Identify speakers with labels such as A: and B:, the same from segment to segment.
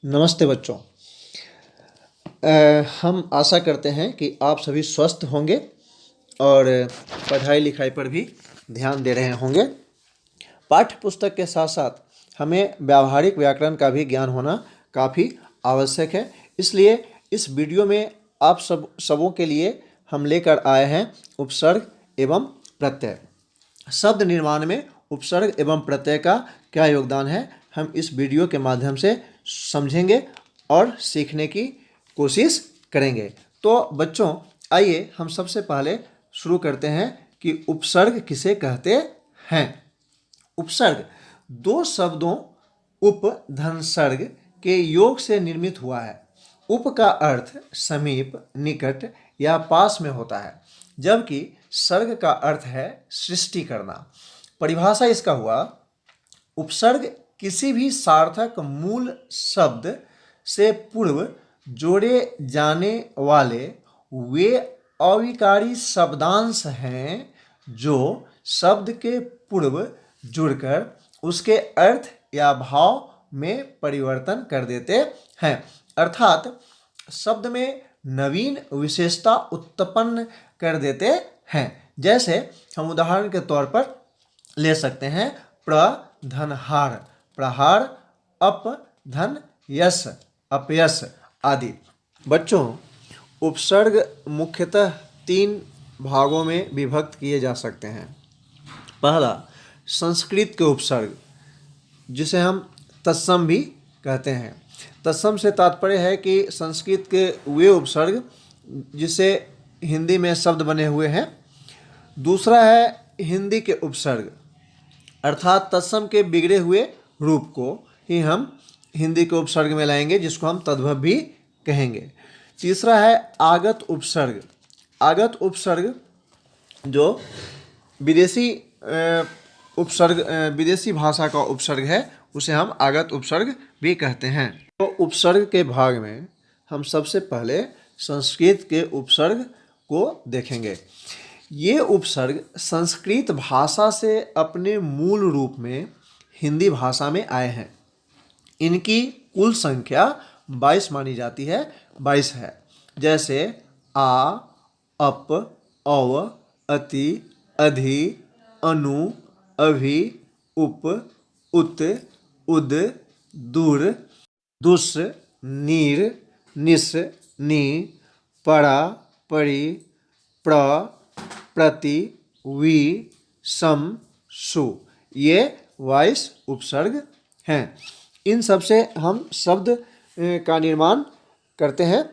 A: नमस्ते बच्चों। हम आशा करते हैं कि आप सभी स्वस्थ होंगे और पढ़ाई लिखाई पर भी ध्यान दे रहे होंगे। पाठ्य पुस्तक के साथ साथ हमें व्यावहारिक व्याकरण का भी ज्ञान होना काफ़ी आवश्यक है। इसलिए इस वीडियो में आप सबों के लिए हम लेकर आए हैं उपसर्ग एवं प्रत्यय। शब्द निर्माण में उपसर्ग एवं प्रत्यय का क्या योगदान है, हम इस वीडियो के माध्यम से समझेंगे और सीखने की कोशिश करेंगे। तो बच्चों, आइए हम सबसे पहले शुरू करते हैं कि उपसर्ग किसे कहते हैं। उपसर्ग दो शब्दों उप धन सर्ग के योग से निर्मित हुआ है। उप का अर्थ समीप, निकट या पास में होता है, जबकि सर्ग का अर्थ है सृष्टि करना। परिभाषा इसका हुआ, उपसर्ग किसी भी सार्थक मूल शब्द से पूर्व जोड़े जाने वाले वे अविकारी शब्दांश हैं जो शब्द के पूर्व जुड़कर उसके अर्थ या भाव में परिवर्तन कर देते हैं, अर्थात शब्द में नवीन विशेषता उत्पन्न कर देते हैं। जैसे हम उदाहरण के तौर पर ले सकते हैं प्रधनहार, प्रहार, अप धन यश, अपयश आदि। बच्चों, उपसर्ग मुख्यतः तीन भागों में विभक्त किए जा सकते हैं। पहला, संस्कृत के उपसर्ग, जिसे हम तत्सम भी कहते हैं। तत्सम से तात्पर्य है कि संस्कृत के वे उपसर्ग जिसे हिंदी में शब्द बने हुए हैं। दूसरा है हिंदी के उपसर्ग, अर्थात तत्सम के बिगड़े हुए रूप को ही हम हिंदी के उपसर्ग में लाएंगे, जिसको हम तद्भव भी कहेंगे। तीसरा है आगत उपसर्ग। आगत उपसर्ग जो विदेशी उपसर्ग, विदेशी भाषा का उपसर्ग है, उसे हम आगत उपसर्ग भी कहते हैं। तो उपसर्ग के भाग में हम सबसे पहले संस्कृत के उपसर्ग को देखेंगे। ये उपसर्ग संस्कृत भाषा से अपने मूल रूप में हिंदी भाषा में आए हैं। इनकी कुल संख्या 22 मानी जाती है, 22 है। जैसे आ, अप, अव, अति, अधि, अनु, अभि, उप, उत, उद, दूर, दुस्, नीर, निस, नी, परा, परि, प्र, प्रति, वि, सम, सु। ये 22 उपसर्ग हैं। इन सब से हम शब्द का निर्माण करते हैं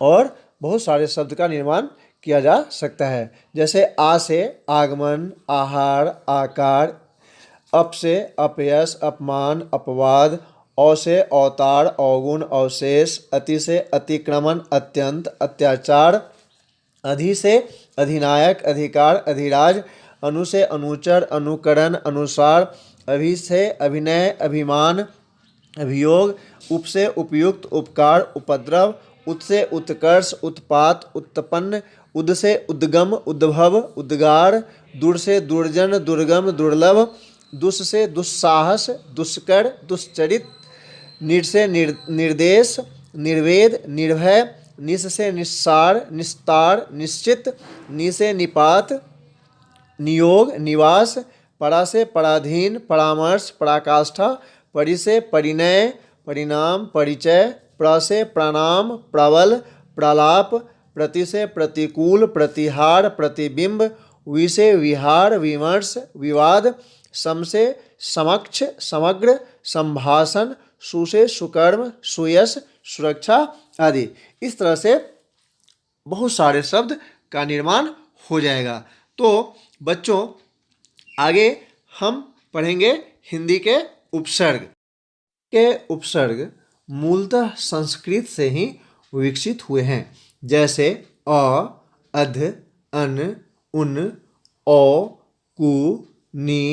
A: और बहुत सारे शब्द का निर्माण किया जा सकता है। जैसे आ से आगमन, आहार, आकार, अप से अपयश, अपमान, अपवाद, औ से अवतार, अवगुण, अवशेष, अति से अतिक्रमण, अत्यंत, अत्याचार, अधि से अधिनायक, अधिकार, अधिराज, अनु से अनुचर, अनुकरण, अनुसार, अभि से अभिनय, अभिमान, अभियोग, उप से उपयुक्त, उपकार, उपद्रव, उत से उत्कर्ष, उत्पात, उत्पन्न, उद से उद्गम, उद्भव, उद्गार, दूर से दुर्जन, दुर्गम, दुर्लभ, दुस् से दुस्साहस, दुष्कर, दुश्चरित, निर से निर्देश, निर्वेद, निर्भय, निस से निस्सार, निस्तार, निश्चित, नि से निपात, नियोग, निवास, परा से पराधीन, परामर्श, पराकाष्ठा, परि से परिणय, परिणाम, परिचय, प्र से प्रणाम, प्रबल, प्रलाप, प्रति से प्रतिकूल, प्रतिहार, प्रतिबिंब, वि से विहार, विमर्श, विवाद, सम से समक्ष, समग्र, संभाषण, सु से सुकर्म, सुयश, सुरक्षा आदि। इस तरह से बहुत सारे शब्द का निर्माण हो जाएगा। तो बच्चों, आगे हम पढ़ेंगे हिंदी के उपसर्ग। के उपसर्ग मूलतः संस्कृत से ही विकसित हुए हैं। जैसे अ, अध, अन, उन, औ, कु, नी,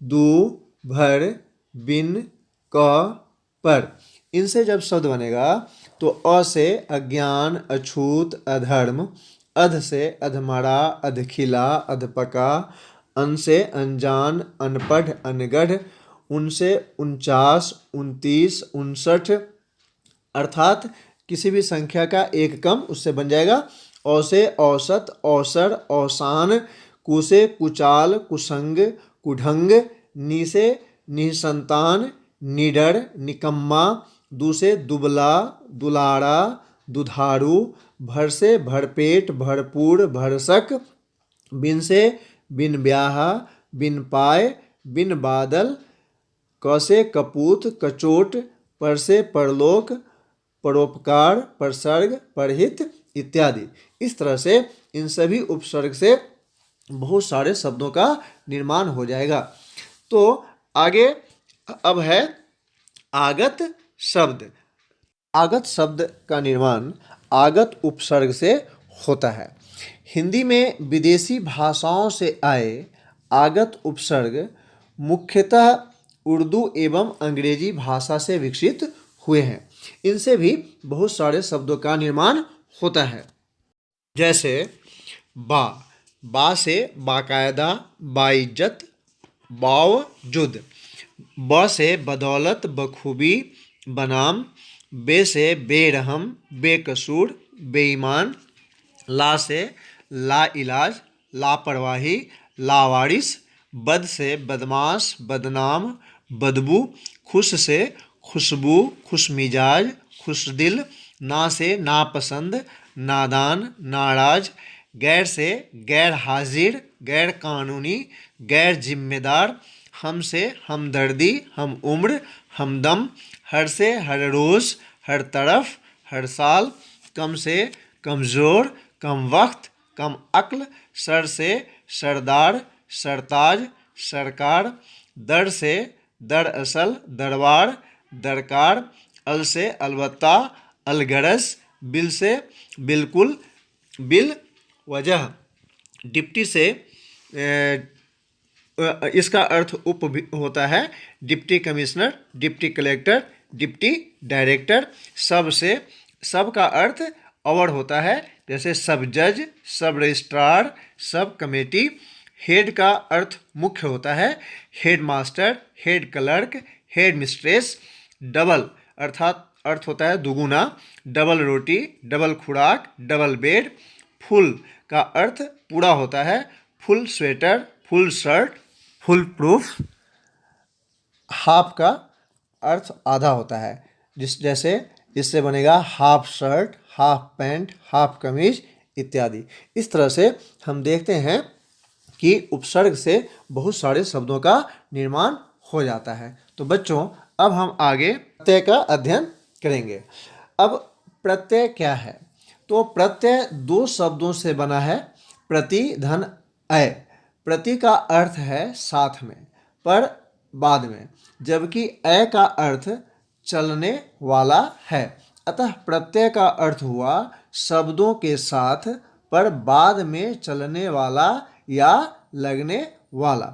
A: दु, भर, बिन, क, पर। इनसे जब शब्द बनेगा तो अ से अज्ञान, अछूत, अधर्म, अध से अधमरा, अधखिला, अधपका, अन से अनजान, अनपढ़, अनगढ़, उनसे 49, 29, 59, अर्थात किसी भी संख्या का एक कम उससे बन जाएगा। औ से औसत, औसर, औसान, कु से कुचाल, कुसंग, कुढंग, नि से निसंतान, निडर, निकम्मा, दु से दुबला, दुलारा, दुधारू, भर से भरपेट, भरपूर, भरसक, बिन से बिन ब्याहा, बिन पाए, बिन बादल, क से कपूत, कचोट, पर से परलोक, परोपकार, परसर्ग, परहित इत्यादि। इस तरह से इन सभी उपसर्ग से बहुत सारे शब्दों का निर्माण हो जाएगा। तो आगे अब है आगत शब्द। आगत शब्द का निर्माण आगत उपसर्ग से होता है। हिंदी में विदेशी भाषाओं से आए आगत उपसर्ग मुख्यतः उर्दू एवं अंग्रेजी भाषा से विकसित हुए हैं। इनसे भी बहुत सारे शब्दों का निर्माण होता है। जैसे बा, बा से बाकायदा, बाइज्जत, बावजूद, ब से बदौलत, बखूबी, बनाम, बे से बेरहम, बेकसूर, बेईमान, ला से लाइलाज, लापरवाही, लावारिस, बद से बदमाश, बदनाम, बदबू, खुश से खुशबू, खुशमिजाज, खुशदिल, ना से नापसंद, नादान, नाराज, गैर से गैर हाजिर, गैर कानूनी, गैर जिम्मेदार, हम से हमदर्दी, हम उम्र, हमदम, हर से हर रोज़, हर तरफ, हर साल, कम से कमज़ोर, कम वक्त, कम अक्ल, सर से सरदार, सरताज, सरकार, दर से दरअसल, दरबार, दरकार, अल से अलबत्ता, अलगरज, बिल से बिल्कुल, बिल वजह, डिप्टी से इसका अर्थ उप भी होता है, deputy commissioner, deputy collector, deputy director, सब से सब का अर्थ अवर होता है, जैसे सब जज, सब रजिस्ट्रार, सब कमेटी। हेड का अर्थ मुख्य होता है, head master, head clerk, head mistress. Double अर्थात अर्थ होता है दुगुना, डबल रोटी, डबल खुराक, डबल बेड। फुल का अर्थ पूरा होता है, full sweater, full shirt, full proof. Half का अर्थ आधा होता है, जैसे इससे बनेगा half shirt, half pant, half कमीज इत्यादि। इस तरह से हम देखते हैं कि उपसर्ग से बहुत सारे शब्दों का निर्माण हो जाता है। तो बच्चों अब हम आगे प्रत्यय का अध्ययन करेंगे। अब प्रत्यय क्या है? तो प्रत्यय दो शब्दों से बना है, प्रति धन अय। प्रति का अर्थ है साथ में, पर बाद में, जबकि अय का अर्थ चलने वाला है। अतः प्रत्यय का अर्थ हुआ शब्दों के साथ पर बाद में चलने वाला या लगने वाला।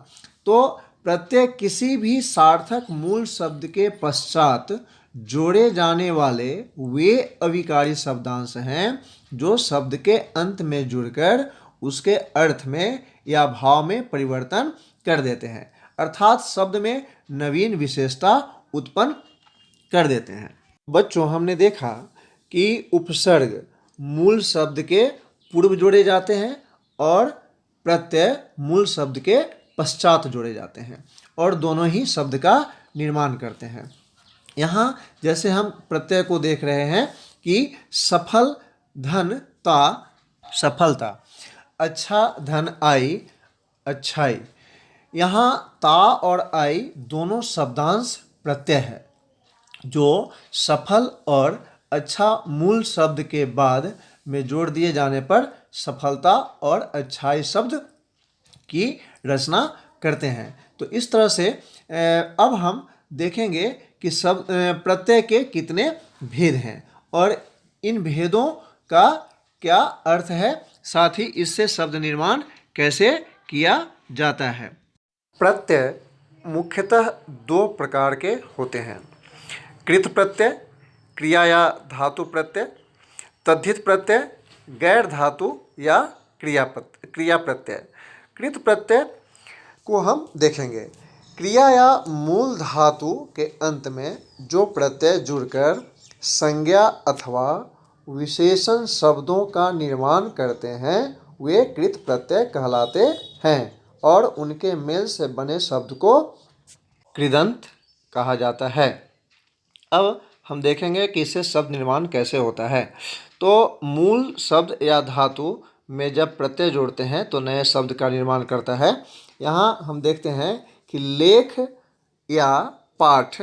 A: तो प्रत्यय किसी भी सार्थक मूल शब्द के पश्चात जोड़े जाने वाले वे अविकारी शब्दांश हैं जो शब्द के अंत में जुड़कर उसके अर्थ में या भाव में परिवर्तन कर देते हैं, अर्थात शब्द में नवीन विशेषता उत्पन्न कर देते हैं। बच्चों हमने देखा कि उपसर्ग मूल शब्द के पूर्व जोड़े जाते हैं और प्रत्यय मूल शब्द के पश्चात जोड़े जाते हैं और दोनों ही शब्द का निर्माण करते हैं। यहाँ जैसे हम प्रत्यय को देख रहे हैं कि सफल धन ता, सफलता, अच्छा धन आई, अच्छाई। यहाँ ता और आई दोनों शब्दांश प्रत्यय है जो सफल और अच्छा मूल शब्द के बाद में जोड़ दिए जाने पर सफलता और अच्छाई शब्द की रचना करते हैं। तो इस तरह से अब हम देखेंगे कि प्रत्यय के कितने भेद हैं और इन भेदों का क्या अर्थ है, साथ ही इससे शब्द निर्माण कैसे किया जाता है। प्रत्यय मुख्यतः दो प्रकार के होते हैं, कृत प्रत्यय, क्रिया या धातु प्रत्यय, तद्धित प्रत्यय, गैर धातु या क्रिया प्रत्यय। कृत प्रत्यय को हम देखेंगे। क्रिया या मूल धातु के अंत में जो प्रत्यय जुड़कर संज्ञा अथवा विशेषण शब्दों का निर्माण करते हैं वे कृत प्रत्यय कहलाते हैं और उनके मेल से बने शब्द को कृदंत कहा जाता है। अब हम देखेंगे कि इससे शब्द निर्माण कैसे होता है। तो मूल शब्द या धातु में जब प्रत्यय जोड़ते हैं तो नए शब्द का निर्माण करता है। यहाँ हम देखते हैं कि लेख या पाठ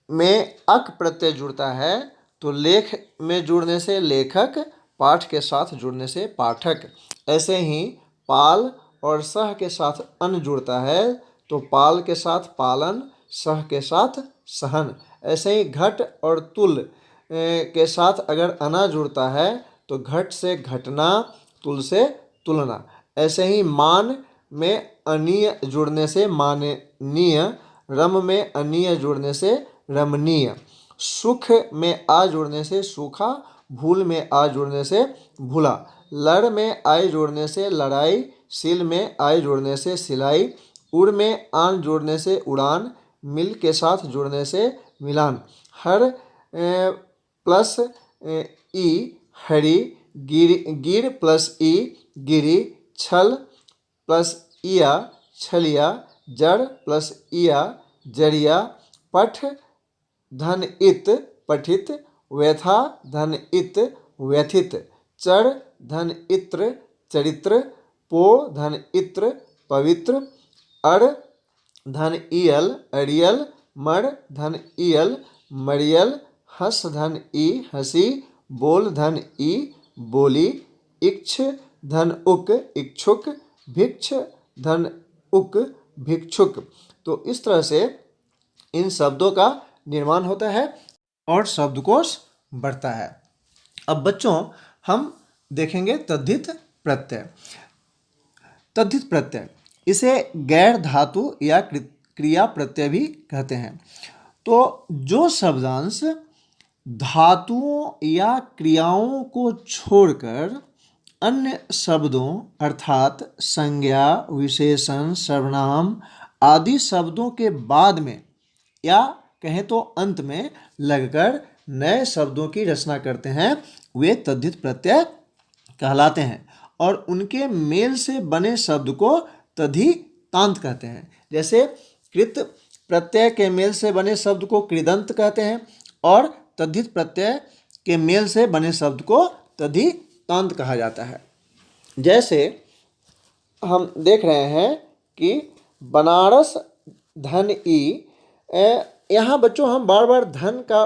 A: में अक प्रत्यय जुड़ता है तो लेख में जुड़ने से लेखक, पाठ के साथ जुड़ने से पाठक। ऐसे ही पाल और सह के साथ अन जुड़ता है तो पाल के साथ पालन, सह के साथ सहन। ऐसे ही घट और तुल के साथ अगर अना जुड़ता है तो घट से घटना, तुल से तुलना। ऐसे ही मान में अनीय जुड़ने से माननीय, रम में अनीय जुड़ने से रमणीय, सुख में आ जुड़ने से सूखा, भूल में आ जुड़ने से भूला, लड़ में आय जोड़ने से लड़ाई, सिल में आय जोड़ने से सिलाई, उड़ में आन जोड़ने से उड़ान, मिल के साथ जुड़ने से मिलान, हर प्लस ई हरी, गिर प्लस ई गिरी, छल प्लस इया छलिया, जड़ प्लस इया जड़िया, पठ धन इत पठित, व्यथा धन इत व्यथित, चर धन इत्र चरित्र, पो धन इत्र पवित्र, अर धन इयल अरियल, मर धन इयल मरियल, हस धन ई हसी, बोल धन ई बोली, इक्ष धन उक इच्छुक, भिक्ष धन उक भिक्षुक। तो इस तरह से इन शब्दों का निर्माण होता है और शब्दकोश बढ़ता है। अब बच्चों हम देखेंगे तद्धित प्रत्यय। तद्धित प्रत्यय इसे गैर धातु या क्रिया प्रत्यय भी कहते हैं। तो जो शब्दांश धातुओं या क्रियाओं को छोड़कर अन्य शब्दों अर्थात संज्ञा, विशेषण, सर्वनाम आदि शब्दों के बाद में या कहें तो अंत में लगकर नए शब्दों की रचना करते हैं वे तद्धित प्रत्यय कहलाते हैं और उनके मेल से बने शब्द को तद्धितांत कहते हैं। जैसे कृत प्रत्यय के मेल से बने शब्द को कृदंत कहते हैं और तद्धित प्रत्यय के मेल से बने शब्द को तद्धितांत कहा जाता है। जैसे हम देख रहे हैं कि बनारस धन ई, यहाँ बच्चों हम बार बार धन का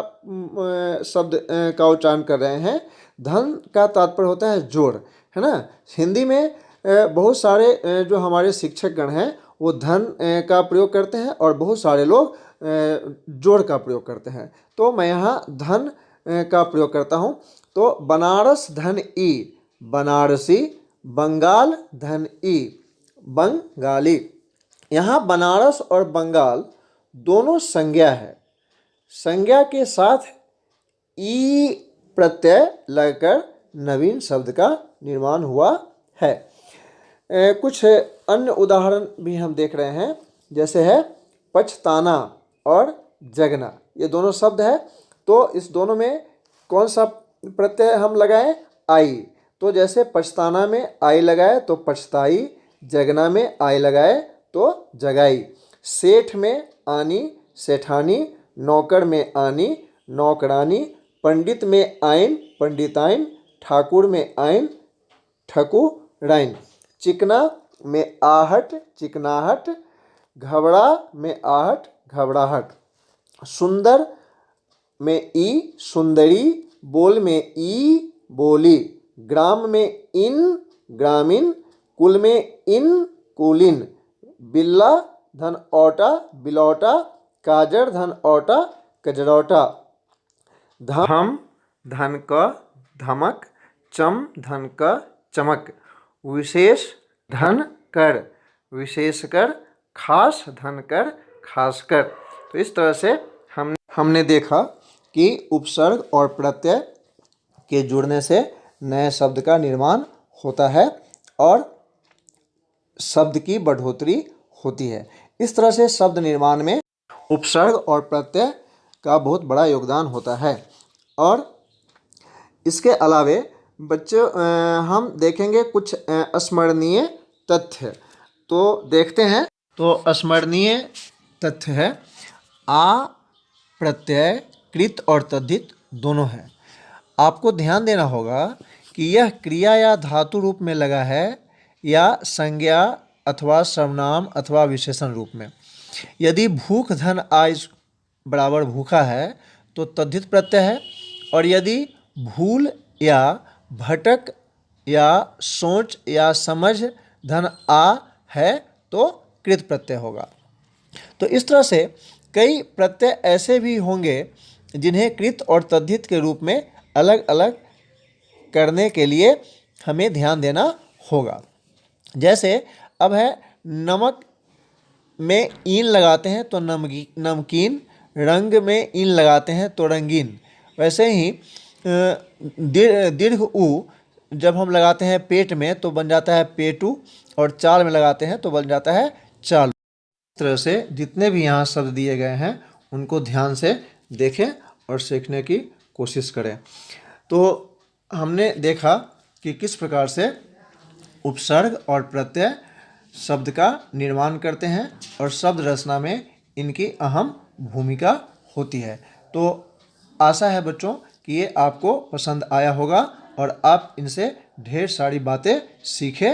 A: शब्द का उच्चारण कर रहे हैं। धन का तात्पर्य होता है जोड़, है ना। हिंदी में बहुत सारे जो हमारे शिक्षक गण हैं वो धन का प्रयोग करते हैं और बहुत सारे लोग जोड़ का प्रयोग करते हैं। तो मैं यहाँ धन का प्रयोग करता हूँ। तो बनारस धन ई बनारसी, बंगाल धन ई बंगाली। यहाँ बनारस और बंगाल दोनों संज्ञा है। संज्ञा के साथ ई प्रत्यय लगकर नवीन शब्द का निर्माण हुआ है। कुछ अन्य उदाहरण भी हम देख रहे हैं। जैसे है पछताना और जगना, ये दोनों शब्द है। तो इस दोनों में कौन सा प्रत्यय हम लगाएं? आई। तो जैसे पछताना में आई लगाए तो पछताई, जगना में आई लगाए तो जगाई। सेठ में आनी सेठानी, नौकर में आनी नौकरानी, पंडित में आइन पंडिताइन, ठाकुर में आइन ठकुराइन, चिकना में आहट चिकनाहट, घबरा में आहट घबराहट, सुंदर में ई सुंदरी, बोल में ई बोली, ग्राम में इन ग्रामीण, कुल में इन कुलीन, बिल्ला धन औटा बिलौटा, काजर धन औटा कजरौटा, धम धन क धमक, चम धन क चमक, विशेष धन कर विशेषकर, खास धन कर खासकर। तो इस तरह से हमने देखा कि उपसर्ग और प्रत्यय के जुड़ने से नए शब्द का निर्माण होता है और शब्द की बढ़ोतरी होती है। इस तरह से शब्द निर्माण में उपसर्ग और प्रत्यय का बहुत बड़ा योगदान होता है। और इसके अलावे बच्चों हम देखेंगे कुछ स्मरणीय तथ्य, तो देखते हैं। तो स्मरणीय तथ्य है आ प्रत्यय कृत और तद्धित दोनों है। आपको ध्यान देना होगा कि यह क्रिया या धातु रूप में लगा है या संज्ञा अथवा सर्वनाम अथवा विशेषण रूप में। यदि भूख धन आज बराबर भूखा है तो तद्धित प्रत्यय है, और यदि भूल या भटक या सोच या समझ धन आ है तो कृत प्रत्यय होगा। तो इस तरह से कई प्रत्यय ऐसे भी होंगे जिन्हें कृत और तद्धित के रूप में अलग अलग करने के लिए हमें ध्यान देना होगा। जैसे अब है नमक में ईन लगाते हैं तो नमकीन, रंग में ईन लगाते हैं तो रंगीन। वैसे ही दीर्घ उ जब हम लगाते हैं पेट में तो बन जाता है पेटू, और चाल में लगाते हैं तो बन जाता है चालू। इस तरह से जितने भी यहाँ शब्द दिए गए हैं उनको ध्यान से देखें और सीखने की कोशिश करें। तो हमने देखा कि किस प्रकार से उपसर्ग और प्रत्यय शब्द का निर्माण करते हैं और शब्द रचना में इनकी अहम भूमिका होती है। तो आशा है बच्चों कि ये आपको पसंद आया होगा और आप इनसे ढेर सारी बातें सीखे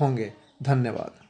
A: होंगे। धन्यवाद।